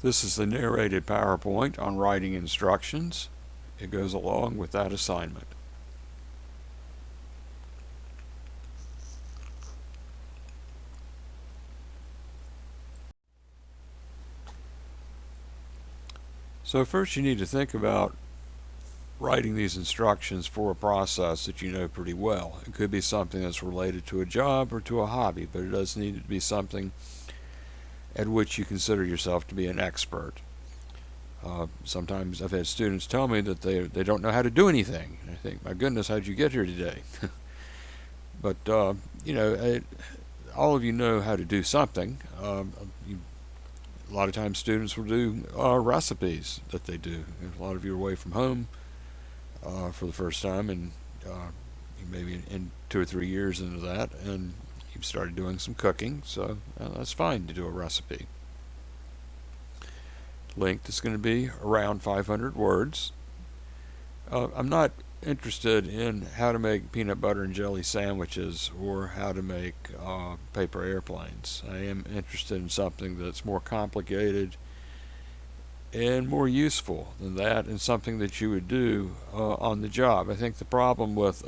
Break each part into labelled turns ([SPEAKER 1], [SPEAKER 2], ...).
[SPEAKER 1] This is the narrated PowerPoint on writing instructions. It goes along with that assignment. So first you need to think about writing these instructions for a process that you know pretty well. It could be something that's related to a job or to a hobby, but it does need to be something at which you consider yourself to be an expert. Sometimes I've had students tell me that they don't know how to do anything. And I think, my goodness, how'd you get here today? But, all of you know how to do something. A lot of times students will do recipes that they do. A lot of you are away from home for the first time, and maybe in 2 or 3 years into that, and you've started doing some cooking, so that's fine to do a recipe. Length is going to be around 500 words. I'm not interested in how to make peanut butter and jelly sandwiches or how to make paper airplanes. I am interested in something that's more complicated and more useful than that, and something that you would do on the job. I think the problem with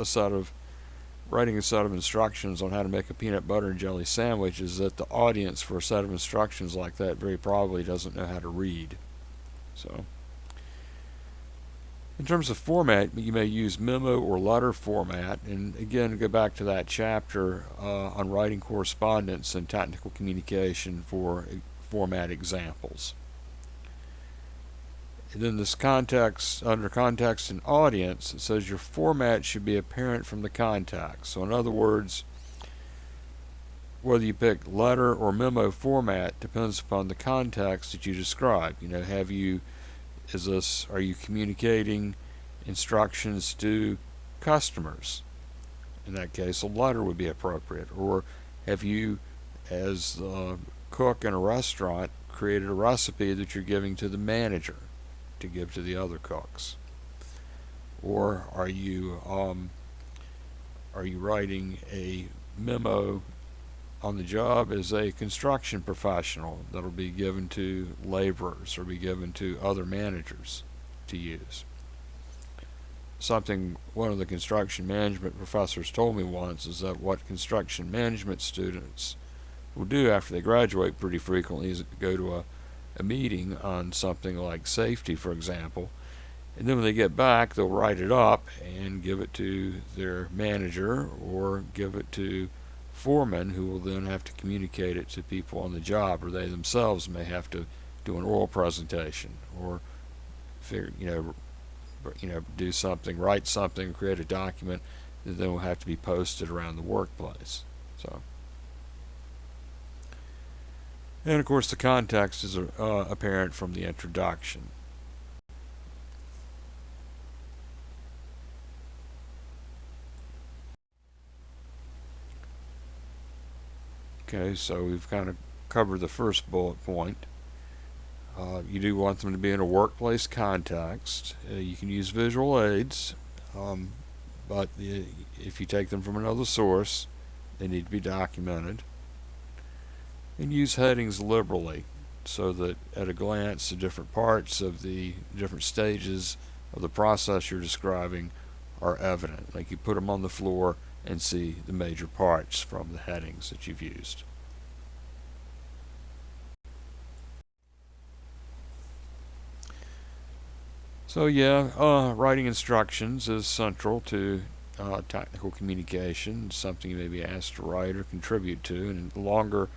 [SPEAKER 1] writing a set of instructions on how to make a peanut butter and jelly sandwich is that the audience for a set of instructions like that very probably doesn't know how to read. So, in terms of format, you may use memo or letter format, and again, go back to that chapter on writing correspondence and technical communication for format examples. And then this context, under context and audience, it says your format should be apparent from the context. So in other words, whether you pick letter or memo format depends upon the context that you describe. Are you communicating instructions to customers? In that case, a letter would be appropriate. Or have you, as a cook in a restaurant, created a recipe that you're giving to the manager to give to the other cooks? Or are you writing a memo on the job as a construction professional that'll be given to laborers or be given to other managers to use? Something one of the construction management professors told me once is that what construction management students will do after they graduate pretty frequently is go to a meeting on something like safety, for example, and then when they get back, they'll write it up and give it to their manager or give it to foremen, who will then have to communicate it to people on the job, or they themselves may have to do an oral presentation or do something, write something, create a document that then will have to be posted around the workplace. So, and of course the context is apparent from the introduction. Okay, so we've kind of covered the first bullet point. You do want them to be in a workplace context. You can use visual aids, but if you take them from another source, they need to be documented. And use headings liberally so that at a glance the different parts of the different stages of the process you're describing are evident. Like you put them on the floor and see the major parts from the headings that you've used. So writing instructions is central to technical communication. It's something you may be asked to write or contribute to, and the longer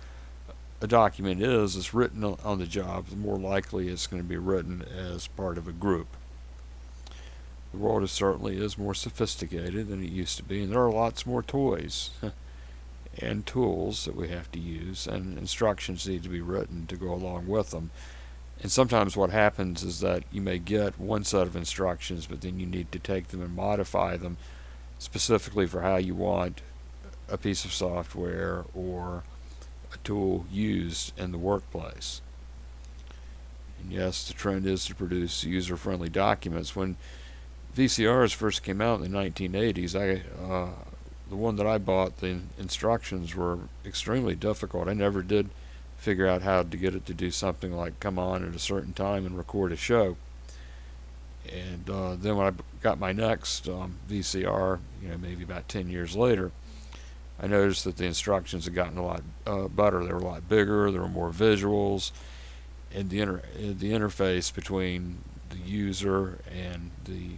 [SPEAKER 1] a document is written on the job, the more likely it's going to be written as part of a group. The world certainly is more sophisticated than it used to be, and there are lots more toys and tools that we have to use, and instructions need to be written to go along with them. And sometimes what happens is that you may get one set of instructions, but then you need to take them and modify them specifically for how you want a piece of software or a tool used in the workplace. And yes, the trend is to produce user-friendly documents. When VCRs first came out in the 1980s, the one that I bought, the instructions were extremely difficult. I never did figure out how to get it to do something like come on at a certain time and record a show. And then when I got my next VCR, maybe about 10 years later, I noticed that the instructions had gotten a lot better. They were a lot bigger. There were more visuals, and the interface between the user and the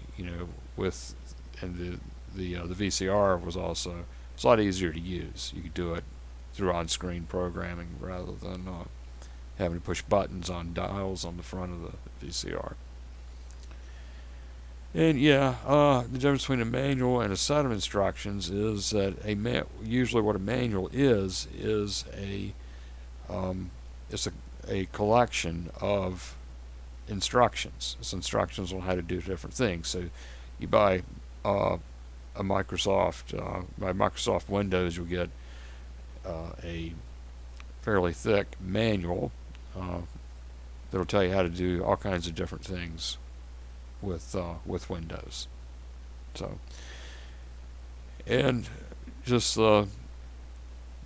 [SPEAKER 1] VCR was also, it's a lot easier to use. You could do it through on-screen programming rather than having to push buttons on dials on the front of the VCR. And the difference between a manual and a set of instructions is that usually what a manual is it's a collection of instructions. It's instructions on how to do different things. So you buy by Microsoft Windows, you'll get a fairly thick manual that'll tell you how to do all kinds of different things with Windows. So, and just the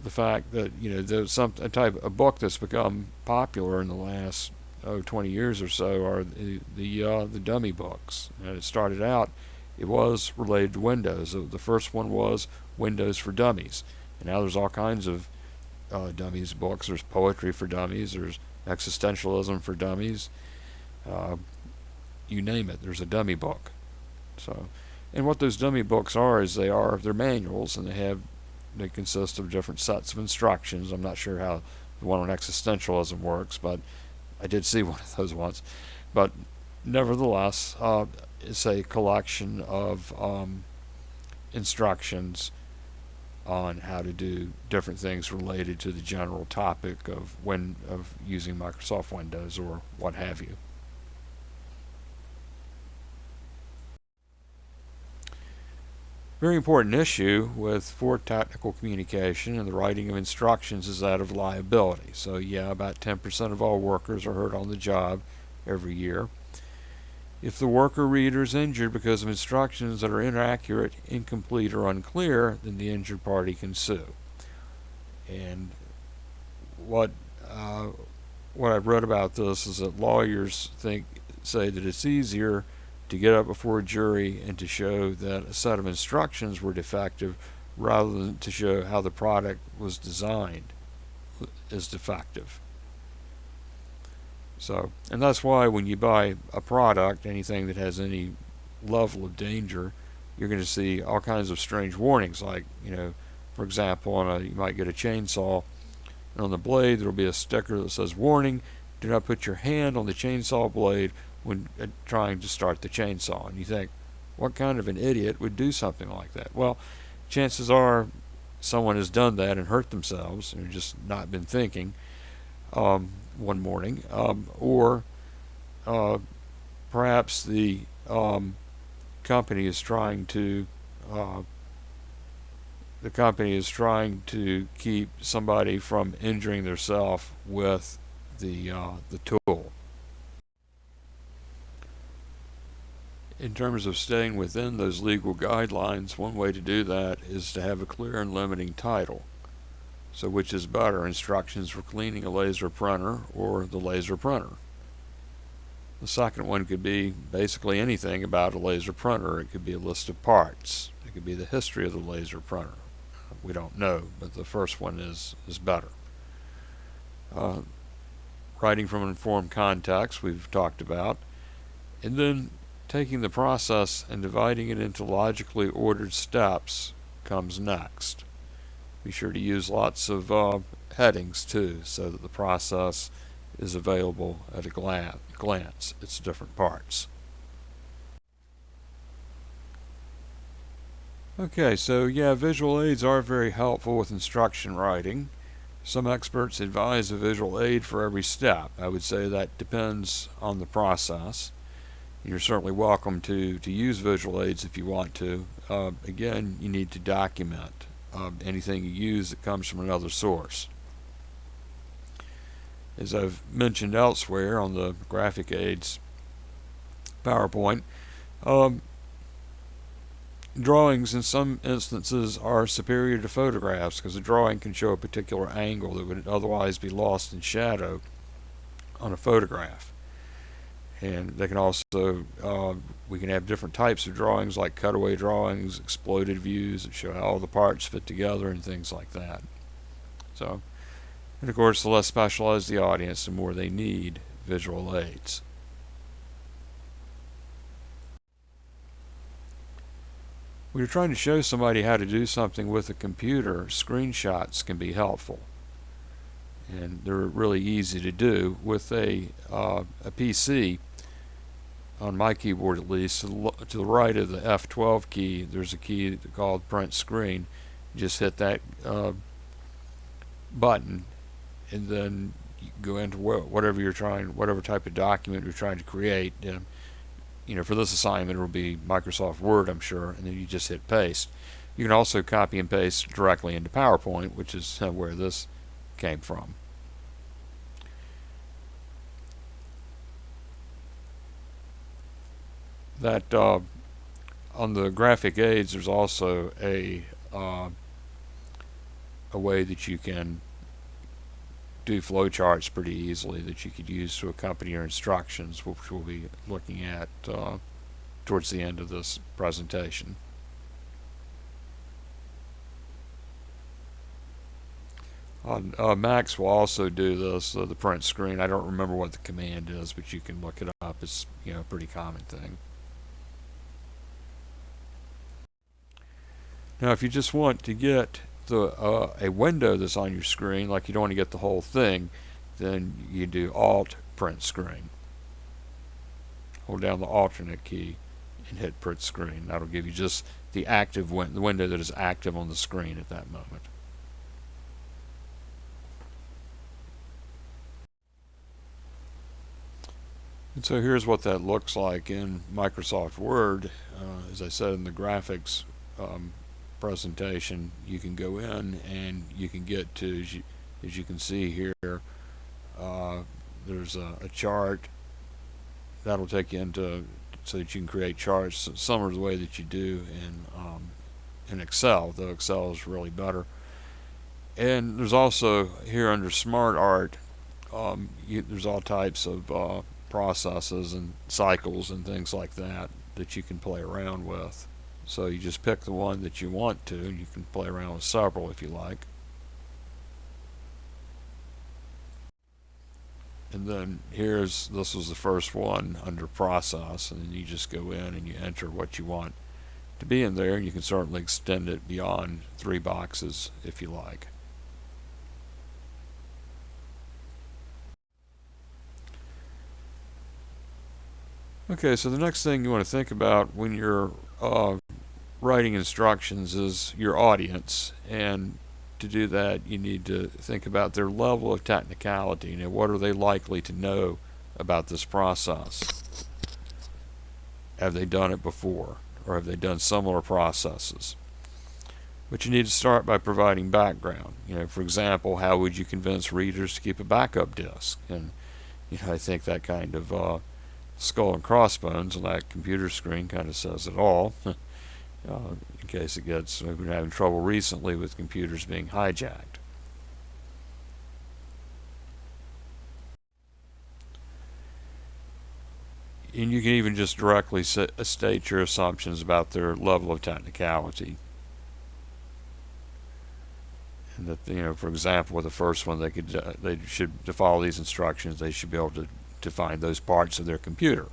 [SPEAKER 1] fact that there's a book that's become popular in the last 20 years or so are the dummy books. And it started out, it was related to Windows. The first one was Windows for Dummies, and now there's all kinds of dummies books. There's poetry for dummies. There's existentialism for dummies. You name it, there's a dummy book. So, and what those dummy books are is they're manuals, and they consist of different sets of instructions. I'm not sure how the one on existentialism works, but I did see one of those once. But nevertheless, it's a collection of instructions on how to do different things related to the general topic of using Microsoft Windows or what have you. Very important issue for technical communication and the writing of instructions is that of liability. So about 10% of all workers are hurt on the job every year. If the worker reader is injured because of instructions that are inaccurate, incomplete, or unclear, then the injured party can sue. And what I've read about this is that lawyers say that it's easier to get up before a jury and to show that a set of instructions were defective rather than to show how the product was designed is defective. So, and that's why when you buy a product, anything that has any level of danger, you're going to see all kinds of strange warnings. Like, for example, you might get a chainsaw, and on the blade there will be a sticker that says, "Warning: do not put your hand on the chainsaw blade when trying to start the chainsaw." And you think, what kind of an idiot would do something like that? Well, chances are someone has done that and hurt themselves and just not been thinking one morning, or perhaps the company is trying to keep somebody from injuring themselves with the tool. In terms of staying within those legal guidelines, one way to do that is to have a clear and limiting title. So which is better, instructions for cleaning a laser printer or the laser printer? The second one could be basically anything about a laser printer. It could be a list of parts. It could be the history of the laser printer. We don't know, but the first one is better. Writing from an informed context, we've talked about. And then taking the process and dividing it into logically ordered steps comes next. Be sure to use lots of headings too, so that the process is available at a glance. It's different parts. Okay, so visual aids are very helpful with instruction writing. Some experts advise a visual aid for every step. I would say that depends on the process. You're certainly welcome to use visual aids if you want to. Again, you need to document anything you use that comes from another source. As I've mentioned elsewhere on the graphic aids PowerPoint, drawings in some instances are superior to photographs because a drawing can show a particular angle that would otherwise be lost in shadow on a photograph. And they can also, we can have different types of drawings like cutaway drawings, exploded views that show how all the parts fit together and things like that. So, and of course, the less specialized the audience, the more they need visual aids. When you're trying to show somebody how to do something with a computer, screenshots can be helpful. And they're really easy to do. With a PC, on my keyboard at least, to the right of the F12 key, there's a key called Print Screen. You just hit that button, and then you go into whatever type of document you're trying to create. For this assignment, it'll be Microsoft Word, I'm sure, and then you just hit paste. You can also copy and paste directly into PowerPoint, which is where this came from. That on the graphic aids, there's also a way that you can do flowcharts pretty easily that you could use to accompany your instructions, which we'll be looking at towards the end of this presentation. On Macs, we'll also do this, the print screen. I don't remember what the command is, but you can look it up. It's a pretty common thing. Now, if you just want to get a window that's on your screen, like you don't want to get the whole thing, then you do Alt Print Screen. Hold down the alternate key and hit Print Screen. That'll give you just the window that is active on the screen at that moment. And so here's what that looks like in Microsoft Word. As I said in the graphics presentation, you can go in and you can get to, as you can see here, there's a chart that'll take you into, so that you can create charts similar to the way that you do in Excel, though Excel is really better. And there's also here under Smart Art, there's all types of processes and cycles and things like that you can play around with. So you just pick the one that you want to, and you can play around with several if you like. And then this was the first one under process, and then you just go in and you enter what you want to be in there, and you can certainly extend it beyond 3 boxes if you like. Okay, so the next thing you want to think about when you're writing instructions is your audience, and to do that you need to think about their level of technicality. What are they likely to know about this process? Have they done it before, or have they done similar processes? But you need to start by providing background. For example, how would you convince readers to keep a backup disk? And I think that kind of skull and crossbones on that computer screen kind of says it all. In case we've been having trouble recently with computers being hijacked. And you can even just directly state your assumptions about their level of technicality. And that, for example, with the first one, they should, to follow these instructions, they should be able to find those parts of their computer.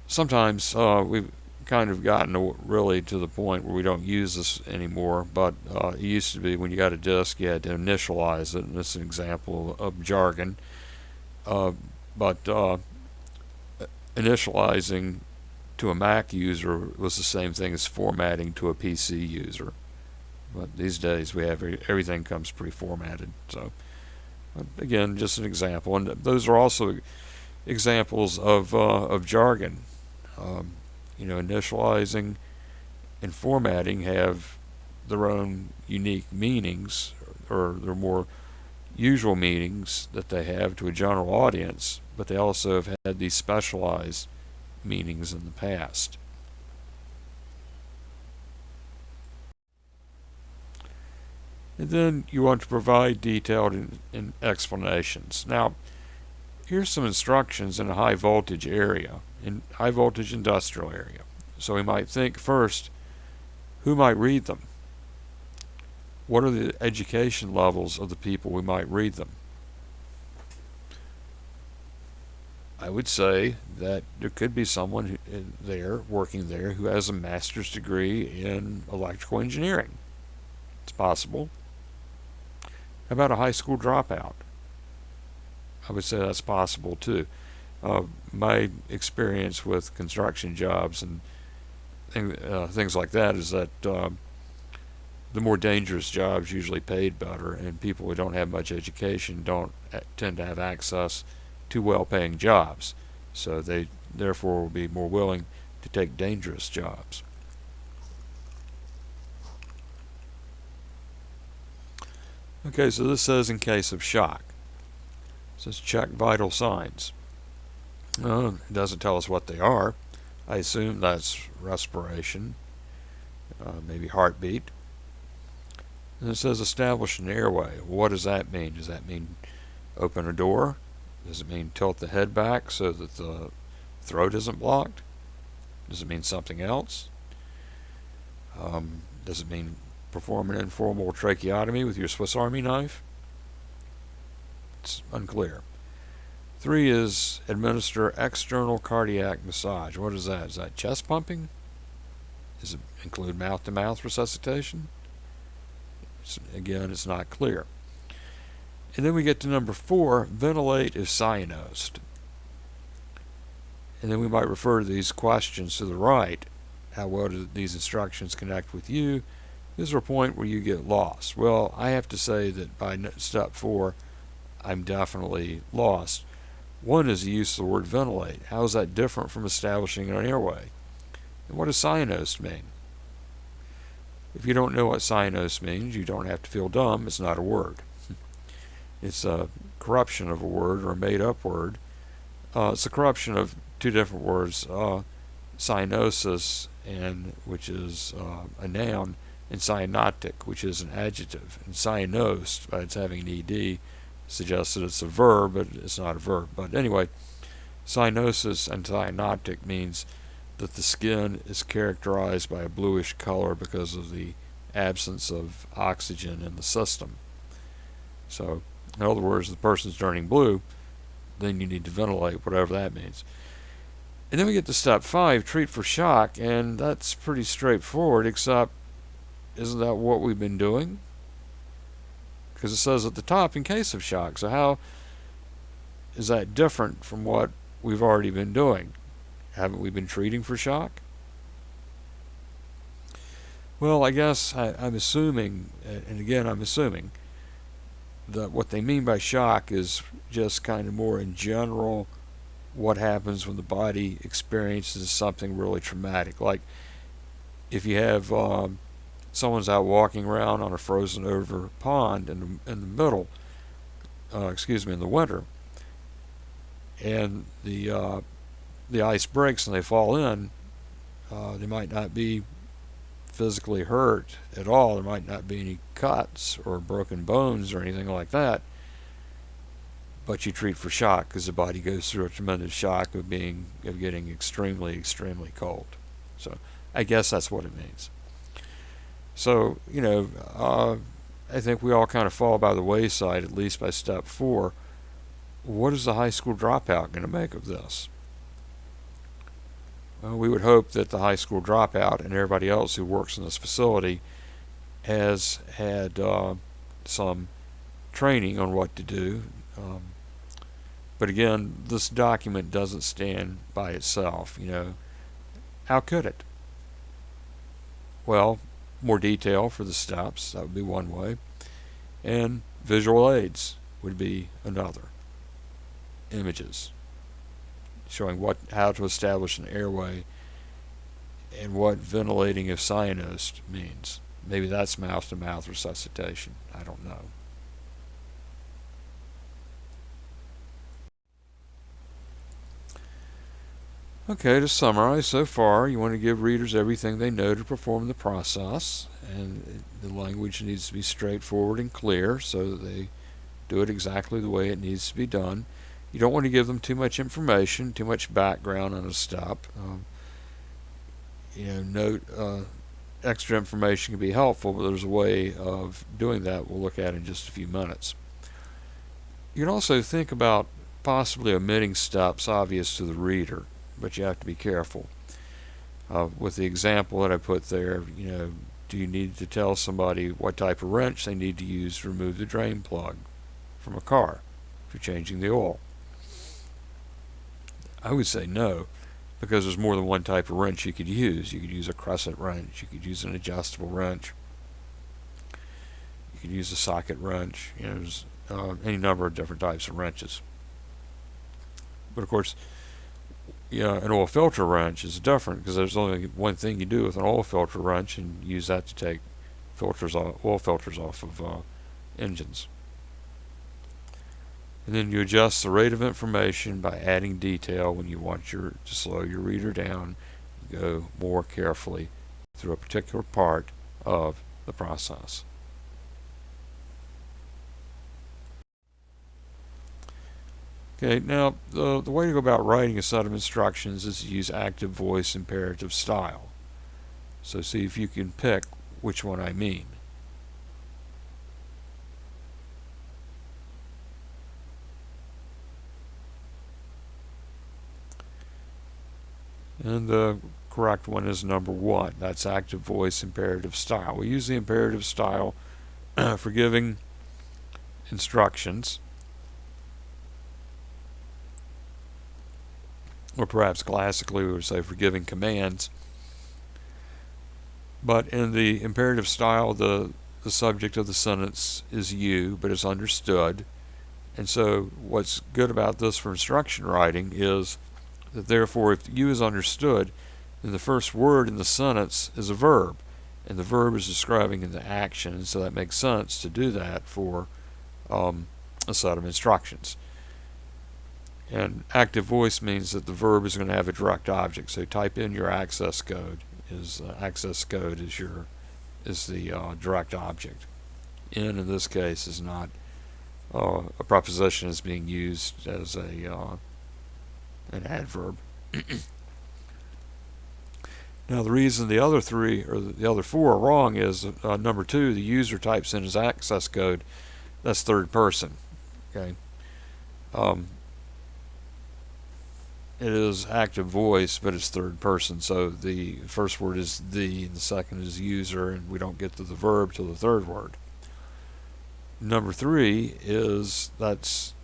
[SPEAKER 1] Sometimes we've kind of gotten really to the point where we don't use this anymore, but it used to be when you got a disk, you had to initialize it, and this is an example of jargon. But initializing to a Mac user was the same thing as formatting to a PC user. But these days we have everything comes pre-formatted. So again, just an example, and those are also examples of jargon. Initializing and formatting have their own unique meanings, or their more usual meanings that they have to a general audience, but they also have had these specialized meanings in the past. And then you want to provide detailed explanations. Now, here's some instructions in a high voltage area, in high voltage industrial area. So we might think first, who might read them? What are the education levels of the people we might read them? I would say that there could be someone there, working there, who has a master's degree in electrical engineering. It's possible. How about a high school dropout? I would say that's possible too. My experience with construction jobs and things like that is that the more dangerous jobs usually paid better, and people who don't have much education don't tend to have access to well-paying jobs. So they therefore will be more willing to take dangerous jobs. Okay, so this says in case of shock. It says check vital signs. It doesn't tell us what they are. I assume that's respiration, maybe heartbeat. And it says establish an airway. What does that mean? Does that mean open a door? Does it mean tilt the head back so that the throat isn't blocked? Does it mean something else? Does it mean perform an informal tracheotomy with your Swiss Army knife? It's unclear. 3 is administer external cardiac massage. What is that? Is that chest pumping? Does it include mouth-to-mouth resuscitation? Again, it's not clear. And then we get to number 4, ventilate if cyanosed. And then we might refer to these questions to the right. How well do these instructions connect with you? Is there a point where you get lost? Well, I have to say that by step 4, I'm definitely lost. One is the use of the word ventilate. How is that different from establishing an airway? And what does cyanosed mean? If you don't know what cyanosed means, you don't have to feel dumb. It's not a word. It's a corruption of a word or a made-up word. It's a corruption of 2 different words, cyanosis, which is a noun, and cyanotic, which is an adjective. And cyanosed, by its having an ed, suggests that it's a verb, but it's not a verb. But anyway, cyanosis and cyanotic means that the skin is characterized by a bluish color because of the absence of oxygen in the system. So, in other words, the person's turning blue, then you need to ventilate, whatever that means. And then we get to step 5, treat for shock, and that's pretty straightforward, except isn't that what we've been doing? Because it says at the top, in case of shock. So how is that different from what we've already been doing? Haven't we been treating for shock? Well, I guess I'm assuming, and again I'm assuming, that what they mean by shock is just kind of more in general what happens when the body experiences something really traumatic. Like if you have someone's out walking around on a frozen over pond in the middle, in the winter, and the ice breaks and they fall in, they might not be physically hurt at all. There might not be any cuts or broken bones or anything like that, but you treat for shock because the body goes through a tremendous shock of getting extremely, extremely cold. So I guess that's what it means. So, I think we all kind of fall by the wayside, at least by step 4. What is the high school dropout going to make of this? Well, we would hope that the high school dropout and everybody else who works in this facility has had some training on what to do. But again, this document doesn't stand by itself. How could it? Well, more detail for the steps, that would be one way, and visual aids would be another. Images showing how to establish an airway and what ventilating if cyanosed means. Maybe that's mouth-to-mouth resuscitation. I don't know. Okay, to summarize so far, you want to give readers everything they know to perform the process, and the language needs to be straightforward and clear so that they do it exactly the way it needs to be done. You don't want to give them too much information, too much background on a step. Note extra information can be helpful, but there's a way of doing that we'll look at in just a few minutes. You can also think about possibly omitting steps obvious to the reader, but you have to be careful. With the example that I put there, do you need to tell somebody what type of wrench they need to use to remove the drain plug from a car if you're changing the oil? I would say no, because there's more than one type of wrench you could use. You could use a crescent wrench, you could use an adjustable wrench, you could use a socket wrench. There's any number of different types of wrenches. But of course, an oil filter wrench is different because there's only one thing you do with an oil filter wrench, and use that to take oil filters off of engines. And then you adjust the rate of information by adding detail when you want to slow your reader down, go more carefully through a particular part of the process. Okay, now the way to go about writing a set of instructions is to use active voice imperative style. So see if you can pick which one I mean. And the correct one is number 1. That's active voice imperative style. We use the imperative style for giving instructions, or perhaps classically we would say for giving commands. But in the imperative style, the subject of the sentence is you, but it's understood. And so what's good about this for instruction writing is that therefore if you is understood, then the first word in the sentence is a verb, and the verb is describing the action, and so that makes sense to do that for a set of instructions. And active voice means that the verb is going to have a direct object. So type in your access code. Access code is the direct object. In this case is not a preposition is being used as an adverb. Now the reason the other 3 or the other 4 are wrong is number 2, the user types in his access code. That's third person. Okay. It is active voice, but it's third person. So the first word is the, and the second is user, and we don't get to the verb till the third word. Number 3 is that's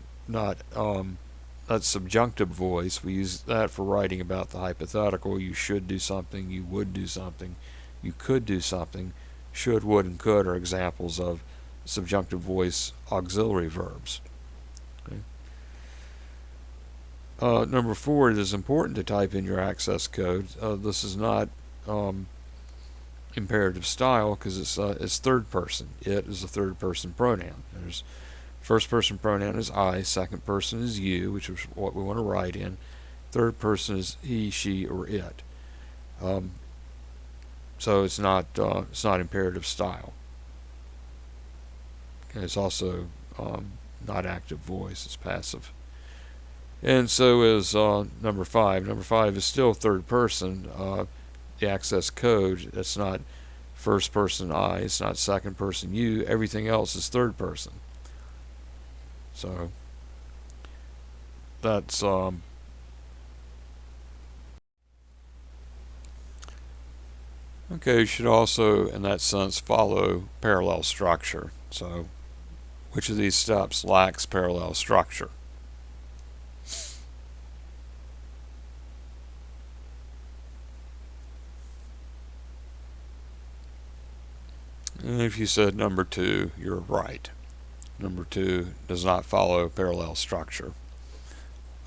[SPEAKER 1] subjunctive voice. We use that for writing about the hypothetical. You should do something. You would do something. You could do something. Should, would, and could are examples of subjunctive voice auxiliary verbs. Okay. Number 4, it is important to type in your access code. This is not imperative style because it's third person. It is a third person pronoun. There's first person pronoun is I, second person is you, which is what we want to write in. Third person is he, she, or it. So it's not imperative style. Okay, it's also not active voice. It's passive. And so is number 5. Number 5 is still third person. The access code, it's not first person I, it's not second person you. Everything else is third person. So that's okay, you should also, in that sense, follow parallel structure. So which of these steps lacks parallel structure? And if you said number 2, you're right. Number 2 does not follow parallel structure.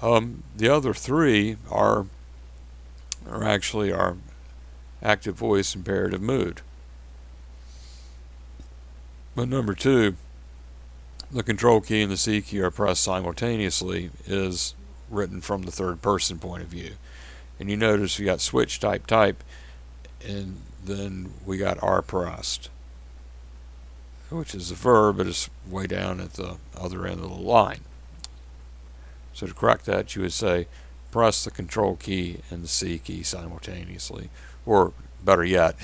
[SPEAKER 1] The other 3 are actually our active voice imperative mood. But number 2, the control key and the C key are pressed simultaneously, is written from the third person point of view. And you notice we got switch type, and then we got are pressed, which is a verb, but it's way down at the other end of the line. So to correct that, you would say press the control key and the C key simultaneously, or better yet,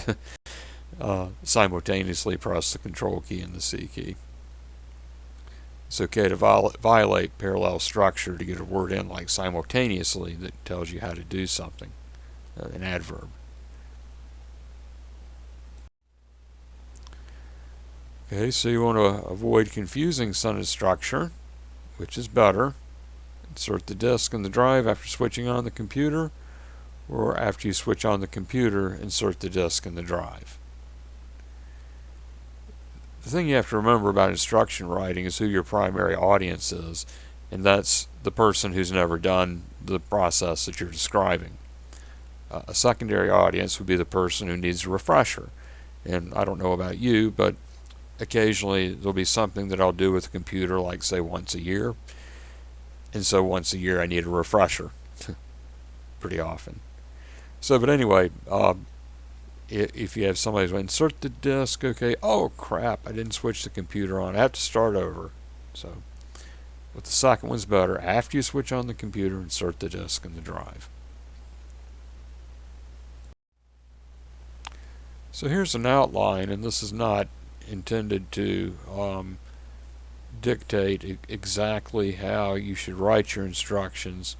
[SPEAKER 1] simultaneously press the control key and the C key. It's okay to violate parallel structure to get a word in like simultaneously that tells you how to do something, an adverb. Okay, so you want to avoid confusing sentence structure, which is better. Insert the disk in the drive after switching on the computer, or after you switch on the computer, insert the disk in the drive. The thing you have to remember about instruction writing is who your primary audience is, and that's the person who's never done the process that you're describing. A secondary audience would be the person who needs a refresher. And I don't know about you, but occasionally there'll be something that I'll do with the computer, like say once a year. And so once a year I need a refresher pretty often. So, but anyway, if you have somebody who insert the disk, okay, oh crap, I didn't switch the computer on, I have to start over. So, but the second one's better. After you switch on the computer, insert the disk in the drive. So here's an outline, and this is not intended to dictate exactly how you should write your instructions,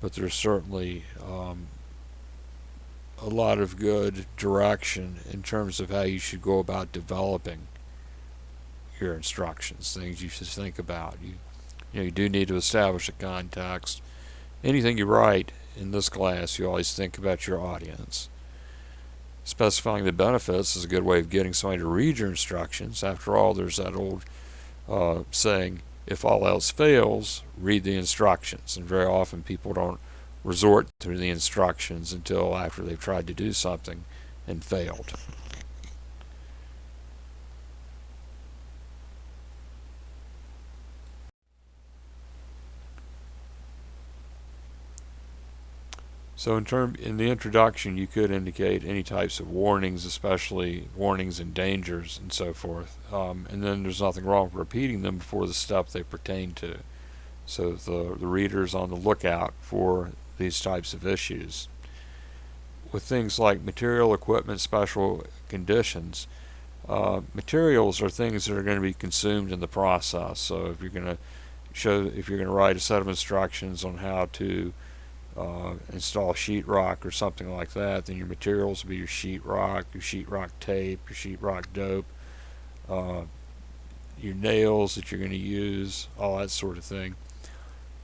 [SPEAKER 1] but there's certainly a lot of good direction in terms of how you should go about developing your instructions, things you should think about. You do need to establish a context. Anything you write in this class, you always think about your audience. Specifying the benefits is a good way of getting somebody to read your instructions. After all, there's that old saying, if all else fails, read the instructions. And very often people don't resort to the instructions until after they've tried to do something and failed. So in the introduction, you could indicate any types of warnings, especially warnings and dangers and so forth. And then there's nothing wrong with repeating them before the step they pertain to. So the reader's on the lookout for these types of issues. With things like material, equipment, special conditions, materials are things that are going to be consumed in the process. So if you're going to write a set of instructions on how to install sheetrock or something like that, then your materials will be your sheetrock tape, your sheetrock dope, your nails that you're going to use, all that sort of thing.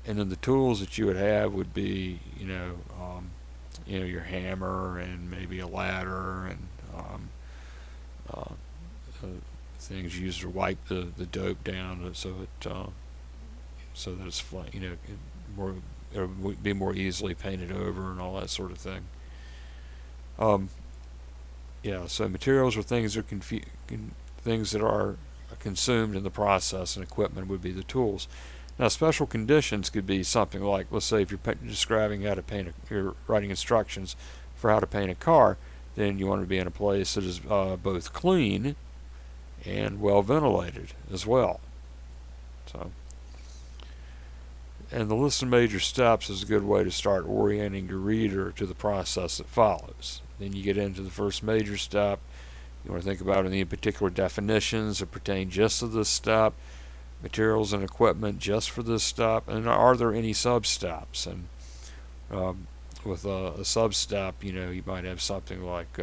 [SPEAKER 1] And then the tools that you would have would be, your hammer and maybe a ladder and things used to wipe the dope down so that it's more. It would be more easily painted over and all that sort of thing. So materials are things that are consumed in the process, and equipment would be the tools. Now, special conditions could be something like, let's say, if you're describing how to paint, you're writing instructions for how to paint a car, then you want to be in a place that is both clean and well ventilated as well. So. And the list of major steps is a good way to start orienting your reader to the process that follows. Then you get into the first major step. You want to think about any particular definitions that pertain just to this step, materials and equipment just for this step, and are there any sub-steps? And with a sub-step, you might have something like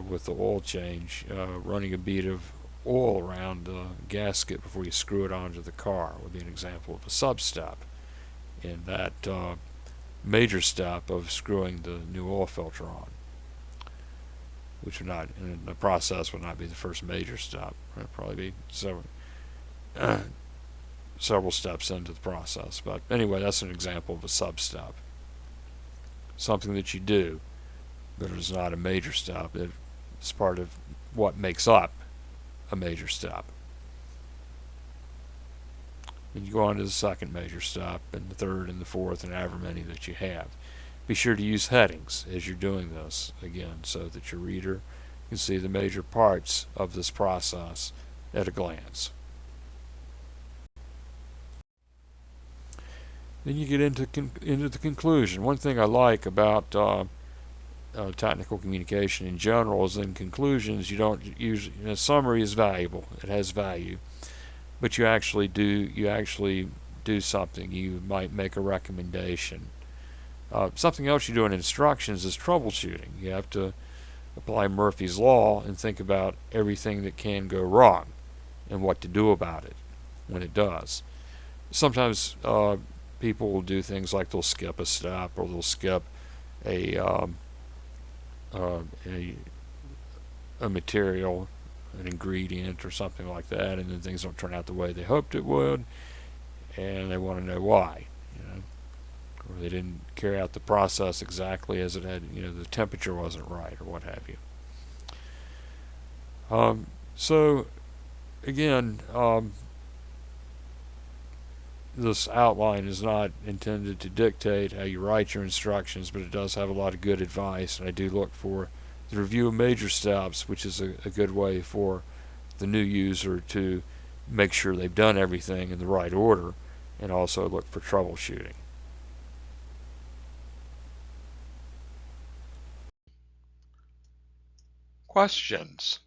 [SPEAKER 1] with the oil change, running a bead of oil around the gasket before you screw it onto the car would be an example of a sub-step in that major step of screwing the new oil filter on, which would not, in the process, would not be the first major step. It would probably be several steps into the process. But anyway, that's an example of a sub-step. Something that you do, but it is not a major step. It's part of what makes up a major step. And you go on to the second major step, and the third, and the fourth, and however many that you have. Be sure to use headings as you're doing this, again, so that your reader can see the major parts of this process at a glance. Then you get into the conclusion. One thing I like about technical communication in general is in conclusions you don't usually, summary is valuable, it has value, but you actually do something. You might make a recommendation. Something else you do in instructions is troubleshooting. You have to apply Murphy's Law and think about everything that can go wrong and what to do about it when it does. Sometimes people will do things like they'll skip a step, or they'll skip a a material, an ingredient or something like that, and then things don't turn out the way they hoped it would, and they want to know why, or they didn't carry out the process exactly as it had, the temperature wasn't right or what have you. So again, this outline is not intended to dictate how you write your instructions, but it does have a lot of good advice, and I do look for the review of major steps, which is a good way for the new user to make sure they've done everything in the right order, and also look for troubleshooting.
[SPEAKER 2] Questions?